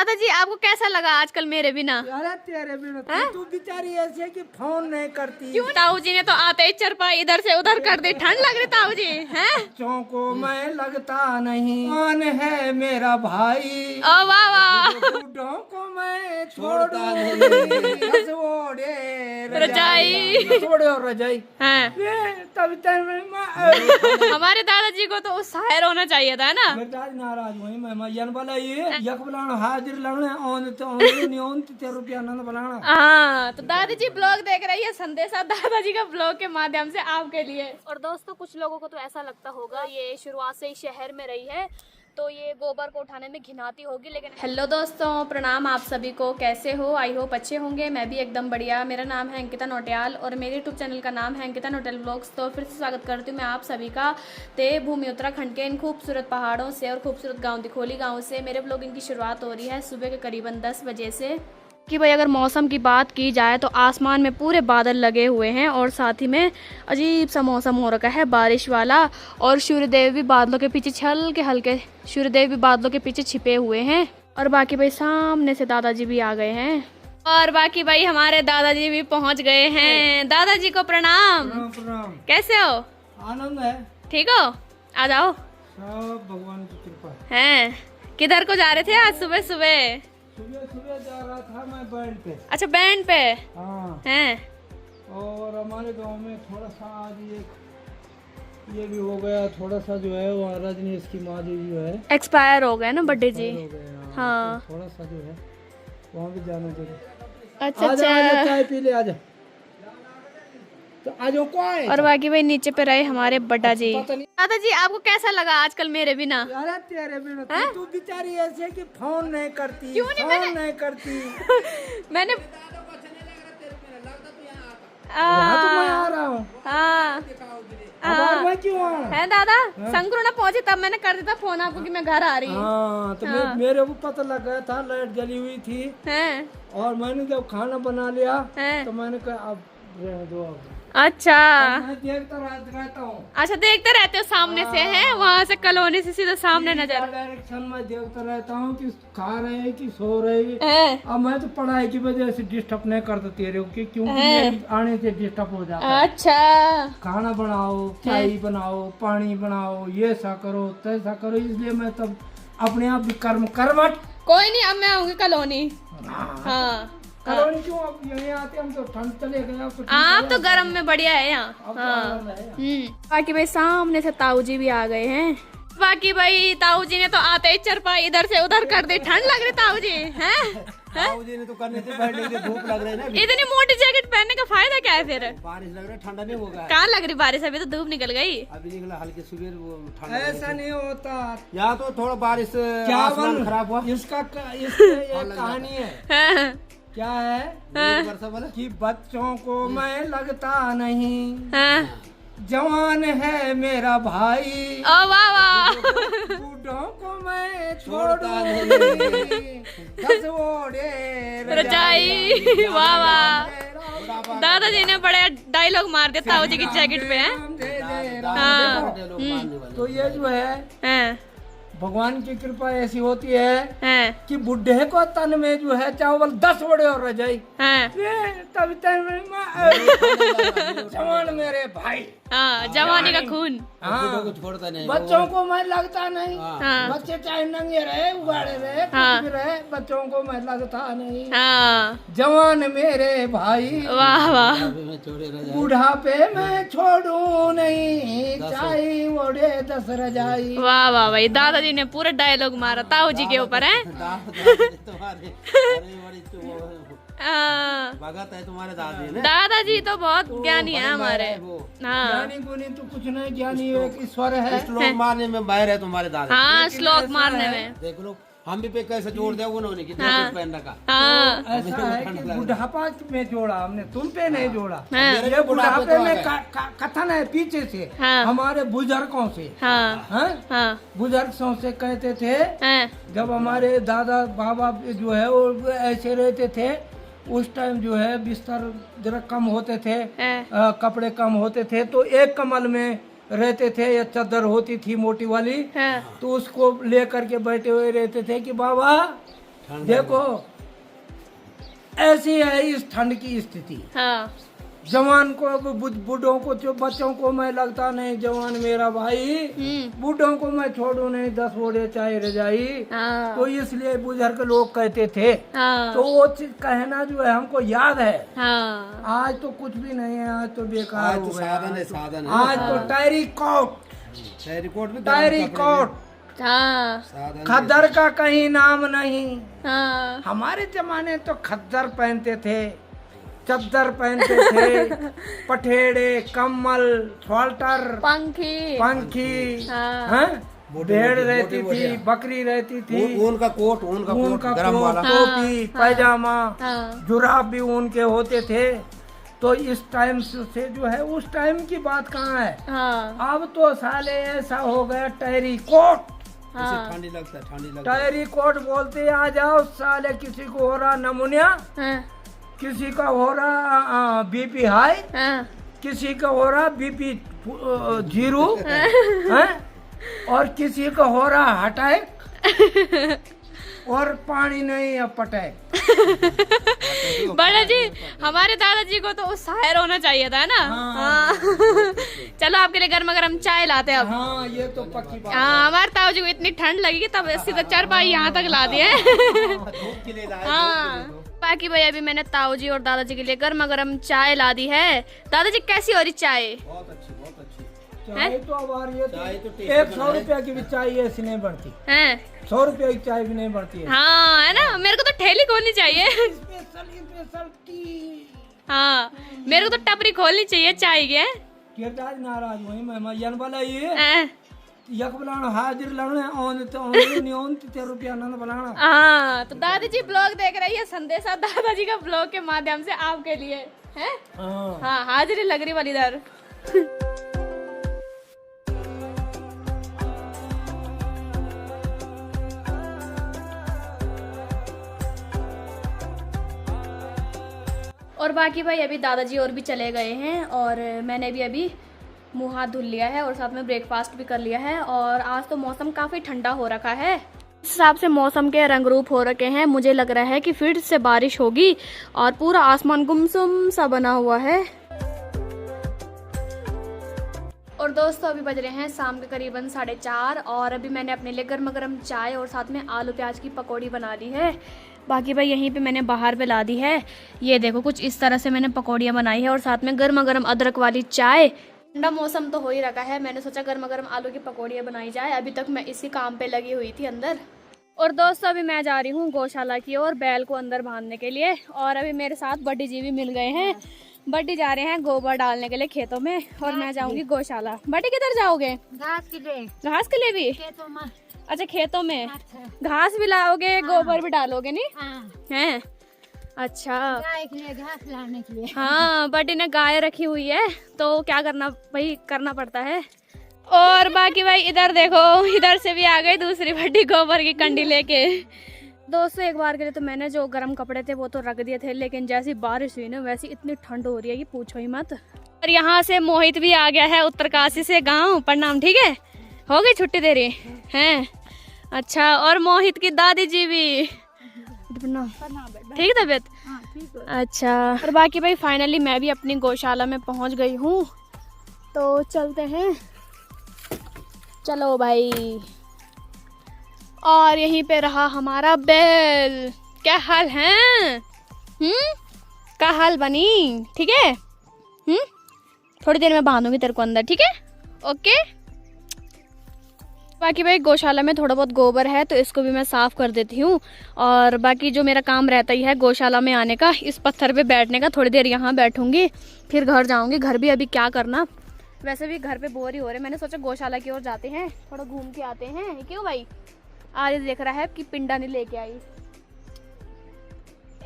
दादाजी आपको कैसा लगा आजकल मेरे बिना? अरे तेरे बिना तू बेचारी ऐसे कि फोन नहीं करती। क्यों? ताऊ जी ने तो आते ही चरपाई इधर से उधर कर दी। ठंड लग रही ताऊ जी हैं? बच्चों को मैं लगता नहीं, कौन है मेरा भाई। ओ वाह वाह। बूढ़ों को मैं छोड़ता नहीं, ओढ़े रजाई। छोड़े और रजाई हैं? तब हमारे दादाजी को तो शायर होना चाहिए था ना। नाराज हुई मैं मैयन वाला ये यक बुलाना हाजिर लगने ओन तो नहीं ओन ते रुपया नंद बुलाना। हाँ, तो दादाजी ब्लॉग देख रही है, संदेशा दादाजी का ब्लॉग के माध्यम से आपके लिए। और दोस्तों कुछ लोगों को तो ऐसा लगता होगा ये शुरुआत से ही शहर में रही है तो ये गोबर को उठाने में घिनाती होगी, लेकिन हेलो दोस्तों, प्रणाम आप सभी को। कैसे हो? आई होप अच्छे होंगे। मैं भी एकदम बढ़िया। मेरा नाम है अंकिता नौटियाल और मेरे यूट्यूब चैनल का नाम है अंकिता नौटियाल ब्लॉग्स। तो फिर से स्वागत करती हूँ मैं आप सभी का देवभूमि उत्तराखंड के इन खूबसूरत पहाड़ों से और खूबसूरत गाँव दिखोली गाँव से। मेरे ब्लॉगिंग की शुरुआत हो रही है सुबह के करीबन 10 बजे से। कि भाई अगर मौसम की बात की जाए तो आसमान में पूरे बादल लगे हुए हैं और साथ ही में अजीब सा मौसम हो रखा है बारिश वाला। और सूर्यदेव भी बादलों के पीछे हल्के हल्के सूर्यदेव भी बादलों के पीछे छिपे हुए हैं। और बाकी भाई सामने से दादाजी भी आ गए हैं और बाकी भाई हमारे दादाजी भी पहुंच गए हैं। दादाजी को प्रणाम। प्रणाम। कैसे हो? आनंद है। ठीक हो? आ जाओ। सब भगवान की कृपा हैं? किधर को जा रहे थे आज सुबह सुबह? सुबह सुबह जा रहा था मैं बैंड पे। अच्छा, बैंड पे हाँ। हैं? और हमारे गांव में थोड़ा सा आज ये भी हो गया, थोड़ा सा जो है वो रजनीश की माँ जी जो है एक्सपायर हो गए ना बर्थडे जी। हो गए। हाँ। तो थोड़ा सा जो है वहाँ भी जाना जरूरी। अच्छा आजा, अच्छा। चाय पी ले आजा। तो आज को आए और बाकी भाई नीचे पे रहे हमारे बड्डा जी। पता नहीं। दादाजी आपको कैसा लगा आजकल मेरे बिना? अरे तेरे बिना तू बेचारी ऐसे कि फोन नहीं करती। क्यों नहीं? फोन नहीं करती। मैंने यहाँ तो मैं आ रहा हूँ। हाँ मैं क्यों आऊँ? है दादा संक्रू ना पहुंचे तब मैंने कर दिया फोन आपको कि मैं घर आ रही हूँ। हाँ तो मेरे को पता लग गया था लाइट जली हुई थी। हैं? और मैंने जब खाना बना लिया हैं? तो मैंने कहा अब रहने दो। अब अच्छा मैं देखता रहता हूँ। अच्छा, देखते रहते हो सामने से? हैं वहाँ से कॉलोनी से सीधा सामने नजर। डायरेक्शन में देखता रहता हूँ कि खा रहे हैं कि सो रहे हैं। हैं? अब मैं तो पढ़ाई की वजह से डिस्टर्ब नहीं करता तेरे को क्योंकि मेरे आने से डिस्टर्ब हो जाता है। अच्छा खाना बनाओ, चाय बनाओ, पानी बनाओ, ये सा करो तैसा करो, इसलिए मैं तब अपने आप भी कर्म करवट। कोई नहीं, अब मैं आऊंगी कॉलोनी। हाँ कॉलोनी क्यों? अब यहीं आते हम तो ठंड चले गए। अब तो आप तो गर्म में बढ़िया है यहाँ। अब तो हाँ। आराम है। बाकी भाई सामने से ताऊ जी भी आ गए हैं। बाकी भाई ताऊ जी ने तो आते ही चरपाई इधर से उधर कर दी। ठंड लग रही ताऊ जी हैं? ताऊ जी ने तो करने से बैठने से धूप लग रही है ना। इतनी मोटी जैकेट पहनने का फायदा क्या है फिर? बारिश लग रहा है, ठंडा नहीं होगा। कहाँ लग रही बारिश? अभी तो धूप निकल गई। अभी निकला हल्के सुबह वो ठंडा। ऐसा नहीं होता। यहाँ तो थोड़ा बारिश खराब हुआ। इसका एक कहानी है। हाँ, क्या है कि बच्चों को मैं लगता नहीं, हाँ। जवान है मेरा भाई। ओ वाह वाह। बूढ़ों को मैं छोड़ता नहीं, दस ओढ़े रजाई। वाह वाह। दादाजी ने बड़े डायलॉग मार दिया ताऊ जी की जैकेट पे। हैं? हाँ। तो ये जो है हैं? भगवान की कृपा ऐसी होती है हैं? कि बुढ़े को तन में जो है चावल 10 बड़े और रजाई। हैं? तब जवान मेरे भाई। हाँ, जवानी का खून। हाँ, छोड़ता नहीं। बच्चों को मैं लगता नहीं। हाँ। बच्चे चाहे नंगे रहे, उगाड़े रहे, कुछ भी रहे, बच्चों को मैं लगता नहीं। हाँ। जवान मेरे भाई। वाह वाह। बुढ़ापे में छोड़ू नहीं, चाहे ओढ़े 10 रजाई। वाह वाह भाई, दादाजी ने पूरा डायलॉग मारा ताऊ जी के ऊपर। है भगत है तुम्हारे दादी। दादाजी तो बहुत ज्ञानी है हमारे। हाँ, ज्ञानी गुनी तो कुछ नहीं, ज्ञानी एक ईश्वर है। श्लोक मारने में माहिर है तुम्हारे दादा। हाँ, श्लोक मारने में। देख लो हम भी पे कैसे जोड़ दिया उन्होंने कितना कुछ पहन रखा। हाँ। ऐसा है कि बुढ़ापा में जोड़ा हमने, तुम पे नहीं जोड़ा। हाँ। ये बुढ़ापे में कथन है पीछे से। हाँ। हमारे बुजुर्गों से। हाँ। हाँ? हाँ। बुजुर्गों से कहते थे हाँ। जब हमारे दादा बाबा जो है वो ऐसे रहते थे, उस टाइम जो है बिस्तर जरा कम होते थे, कपड़े कम होते थे, तो एक कमल में रहते थे या चादर होती थी मोटी वाली, तो उसको ले करके बैठे हुए रहते थे कि बाबा देखो ऐसी है इस ठंड की स्थिति। हाँ जवान को बूढ़ों को जो बच्चों को मैं लगता नहीं जवान मेरा भाई, बूढ़ों को मैं छोड़ू नहीं 10 बोरे चाहे रजाई। हाँ। तो इसलिए बुजुर्ग लोग कहते थे। हाँ। तो वो चीज कहना जो है हमको याद है। हाँ। आज तो कुछ भी नहीं है, आज तो बेकार आज हो तो गया। साधन है, साधन है। आज तो टायरी कोट हाँ। साधन खद्दर का कहीं नाम नहीं। हाँ। हमारे जमाने तो खद्दर पहनते थे, चद्दर पहनते थे, पठेड़े, कम्बल, स्वेटर, पंखी, हाँ। हैं? भेड़ रहती थी, बकरी रहती थी, ऊन का कोट, ऊन का गरम कोट, वाला। टोपी, पैजामा, हाँ। जुराब भी ऊन के होते थे। तो इस टाइम से जो है उस टाइम की बात कहाँ है। हाँ। अब तो साले ऐसा हो गया टहरी कोट। हाँ। ठंडी लगता है, ठंडी लगता है। टहरी कोट बोलते आ जाओ साले, किसी को हो रहा नमूनिया, हाँ। किसी का हो रहा बीपी हाई, हाँ। किसी का हो रहा बीपी 0 हैं, और किसी का हो रहा अटैक, और पानी नहीं है पटैक। बड़ा जी हमारे दादाजी को तो शायर होना चाहिए था ना। हाँ। चलो आपके लिए गर्मा गर्म चाय लाते हैं अब। हाँ ये तो पक्की बात। हाँ हमारे ताऊ जी को इतनी ठंड लगी तब सीधा चारपाई यहाँ तक ला दिए। धूप के लिए लाए, हाँ बाकी भाई अभी मैंने ताऊ जी और दादाजी के लिए गर्मा गर्म चाय ला दी है। दादाजी कैसी हो रही चाय? बहुत अच्छी, बहुत अच्छी। चाय तो अब आ रही है, चाय तो टेस्टी 100 रुपया की भी चाय ऐसी नहीं बढ़ती, हैं? 100 रुपया की चाय भी नहीं बढ़ती है। हाँ है ना, मेरे को तो ठेली खोलनी चाहिए। Special T. हाँ मेरे को तो टपरी खोलनी चाहिए चाय के। किरदार नाराज वही मैं यन वाला ये हैं? यक बलाना हाजिर लाना ऑन तो ऑन 3 रुपया नंद बलाना। हाँ तो दादाजी ब्लॉग देख रही है, संदेशा दादाजी का ब्लॉग के माध्यम से आपके लिए है। हाँ हाँ हाजिरी लग रही वाली इधर। और बाकी भाई अभी दादाजी और भी चले गए हैं और मैंने भी अभी मुंह हाथ धुल लिया है और साथ में ब्रेकफास्ट भी कर लिया है। और आज तो मौसम काफ़ी ठंडा हो रखा है, इस हिसाब से मौसम के रंग रूप हो रखे हैं। मुझे लग रहा है कि फिर से बारिश होगी और पूरा आसमान गुमसुम सा बना हुआ है। और दोस्तों अभी बज रहे हैं शाम के करीबन 4:30 और अभी मैंने अपने लिए गर्मा गर्म चाय और साथ में आलू प्याज की पकौड़ी बना ली है। बाकी भाई यहीं पे मैंने बाहर पे ला दी है, ये देखो कुछ इस तरह से मैंने पकौड़ियाँ बनाई है और साथ में गर्मा गर्म अदरक वाली चाय। ठंडा मौसम तो हो ही रखा है, मैंने सोचा गर्मा गर्म आलू की पकौड़ियाँ बनाई जाए। अभी तक मैं इसी काम पे लगी हुई थी अंदर। और दोस्तों अभी मैं जा रही हूँ गौशाला की ओर बैल को अंदर बांधने के लिए। और अभी मेरे साथ बड्डी जी भी मिल गए हैं। बड्डी जा रहे हैं गोबर डालने के लिए खेतों में और मैं जाऊंगी गौशाला। बड्डी किधर जाओगे? घास के लिए। घास के लिए भी? खेतों में। अच्छा खेतों में अच्छा। घास भी लाओगे, गोबर भी डालोगे नहीं हाँ। हैं? अच्छा गाय के लिए घास लाने के लिए। हाँ बड्डी ने गाय रखी हुई है तो क्या करना भाई, करना पड़ता है। और बाकी भाई इधर देखो, इधर से भी आ गई दूसरी बड्डी गोबर की कंडी लेके। दोस्तों एक बार के लिए तो मैंने जो गर्म कपड़े थे वो तो रख दिए थे, लेकिन जैसी बारिश हुई ना वैसी इतनी ठंड हो रही है कि पूछो ही मत। और यहाँ से मोहित भी आ गया है उत्तरकाशी से गांव। प्रणाम, ठीक है? हो गई छुट्टी तेरी हैं? अच्छा और मोहित की दादी जी भी ठीक तबीयत? अच्छा और बाकी भाई फाइनली मैं भी अपनी गौशाला में पहुंच गई हूँ, तो चलते हैं। चलो भाई। और यहीं पे रहा हमारा बैल। क्या हाल है? क्या हाल बनी? ठीक है? थोड़ी देर में बांधूंगी तेरे को अंदर, ठीक है? ओके। बाकी भाई गौशाला में थोड़ा बहुत गोबर है तो इसको भी मैं साफ़ कर देती हूँ। और बाकी जो मेरा काम रहता ही है गौशाला में आने का, इस पत्थर पे बैठने का, थोड़ी देर यहाँ बैठूंगी फिर घर जाऊँगी। घर भी अभी क्या करना, वैसे भी घर पे बोर ही हो रहे। मैंने सोचा गौशाला की ओर जाते हैं, थोड़ा घूम के आते हैं। क्यों भाई? आज देख रहा है कि पिंडा नहीं लेके आई।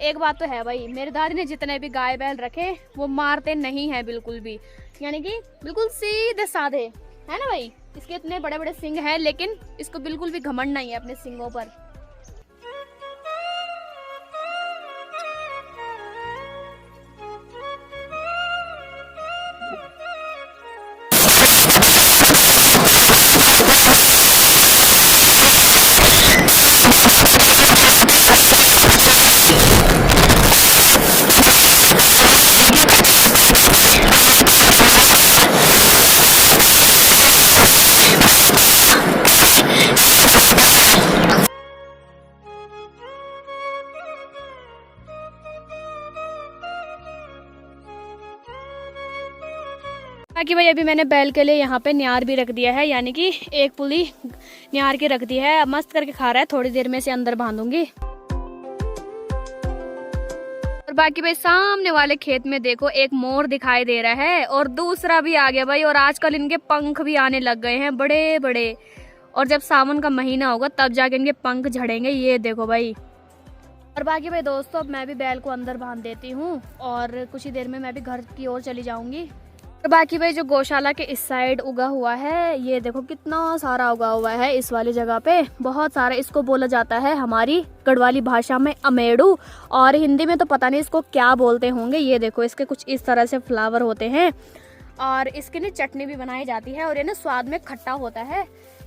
एक बात तो है भाई, मेरे दादी ने जितने भी गाय बैल रखे वो मारते नहीं हैं बिल्कुल भी, यानी कि बिल्कुल सीधे साधे है ना भाई। इसके इतने बड़े बड़े सींग हैं लेकिन इसको बिल्कुल भी घमंड नहीं है अपने सींगों पर। बाकी भाई अभी मैंने बैल के लिए यहाँ पे न्यार भी रख दिया है, यानी कि एक पुली न्यार की रख दी है। अब मस्त करके खा रहा है, थोड़ी देर में से अंदर बांधूंगी। और बाकी भाई सामने वाले खेत में देखो एक मोर दिखाई दे रहा है और दूसरा भी आ गया भाई। और आजकल इनके पंख भी आने लग गए हैं बड़े बड़े, और जब सावन का महीना होगा तब जाके इनके पंख झड़ेंगे। ये देखो भाई। और बाकी भाई दोस्तों अब मैं भी बैल को अंदर बांध देती हूँ और कुछ ही देर में मैं भी घर की ओर चली जाऊंगी। और बाकी भाई जो गौशाला के इस साइड उगा हुआ है, ये देखो कितना सारा उगा हुआ है इस वाली जगह पे, बहुत सारा। इसको बोला जाता है हमारी गढ़वाली भाषा में अमेड़ू, और हिंदी में तो पता नहीं इसको क्या बोलते होंगे। ये देखो इसके कुछ इस तरह से फ्लावर होते हैं और इसकी ना चटनी भी बनाई जाती है और ये ना स्वाद में खट्टा होता है।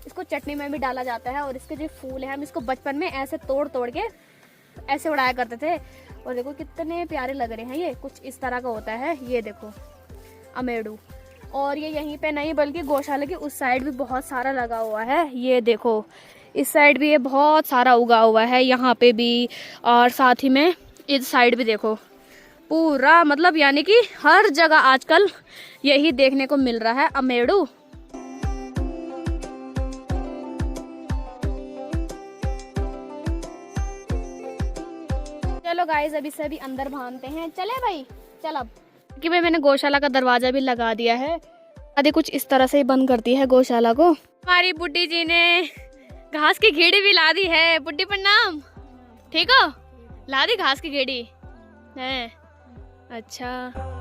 इसको चटनी में भी डाला जाता है। और इसके जो फूल है हम इसको बचपन में ऐसे तोड़ तोड़ के ऐसे उड़ाया करते थे। और देखो कितने प्यारे लग रहे हैं, ये कुछ इस तरह का होता है। ये देखो अमेड़ू। और ये यहीं पे नहीं बल्कि गौशाला के उस साइड भी बहुत सारा लगा हुआ है। ये देखो इस साइड भी ये बहुत सारा उगा हुआ है, यहाँ पे भी, और साथ ही में इस साइड भी देखो पूरा, मतलब यानी कि हर जगह आजकल यही देखने को मिल रहा है अमेड़ू। चलो गाइस अभी से भी अंदर बांधते हैं, चले भाई चल। अब कि भाई मैंने गौशाला का दरवाजा भी लगा दिया है। आदि कुछ इस तरह से ही बंद करती है गौशाला को। हमारी बुड्ढी जी ने घास की घेड़ी भी ला दी है। बुड्ढी प्रणाम, ठीक हो? ला दी घास की घेड़ी है, अच्छा।